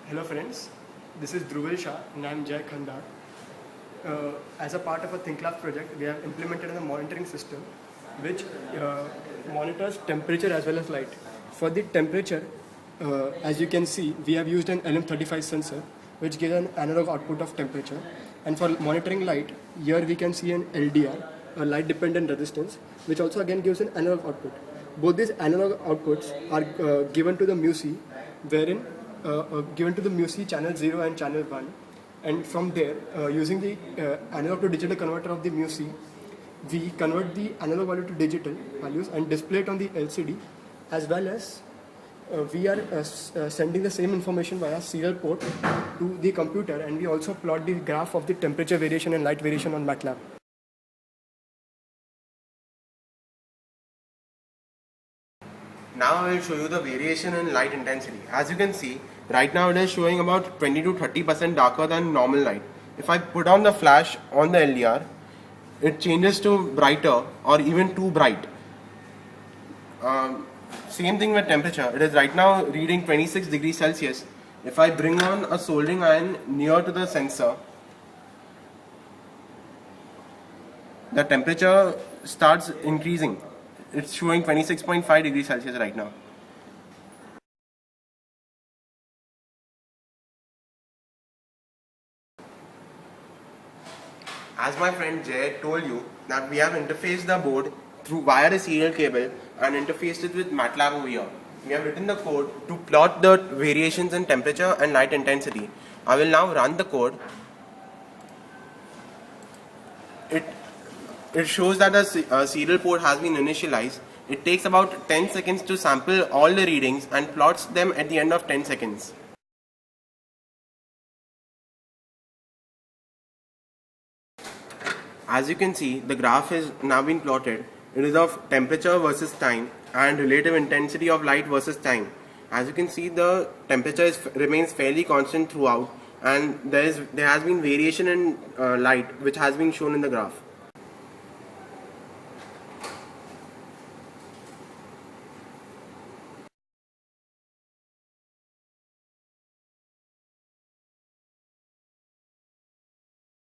Hello friends, this is Dhruval Shah and I am Jay Khandar. As a part of a ThinkLab project, we have implemented a monitoring system which monitors temperature as well as light. For the temperature, as you can see, we have used an LM35 sensor which gives an analog output of temperature. And for monitoring light, here we can see an LDR, a light dependent resistance, which also again gives an analog output. Both these analog outputs are given to the MUSI, wherein given to the MUSI channel 0 and channel 1, and from there using the analog to digital converter of the MUSI, we convert the analog value to digital values and display it on the LCD, as well as we are sending the same information via serial port to the computer, and we also plot the graph of the temperature variation and light variation on MATLAB. Now I will show you the variation in light intensity. As you can see, right now it is showing about 20 to 30% darker than normal light. If I put on the flash on the LDR, it changes to brighter or even too bright. Same thing with temperature. It is right now reading 26 degrees Celsius. If I bring on a soldering iron near to the sensor, the temperature starts increasing. It's showing 26.5 degrees Celsius right now. As my friend Jay told you, that we have interfaced the board through via a serial cable and interfaced it with MATLAB over here. We have written the code to plot the variations in temperature and light intensity. I will now run the code. It shows that a serial port has been initialized. It takes about 10 seconds to sample all the readings and plots them at the end of 10 seconds. As you can see, the graph has now been plotted. It is of temperature versus time and relative intensity of light versus time. As you can see, the temperature remains fairly constant throughout, and there has been variation in light which has been shown in the graph.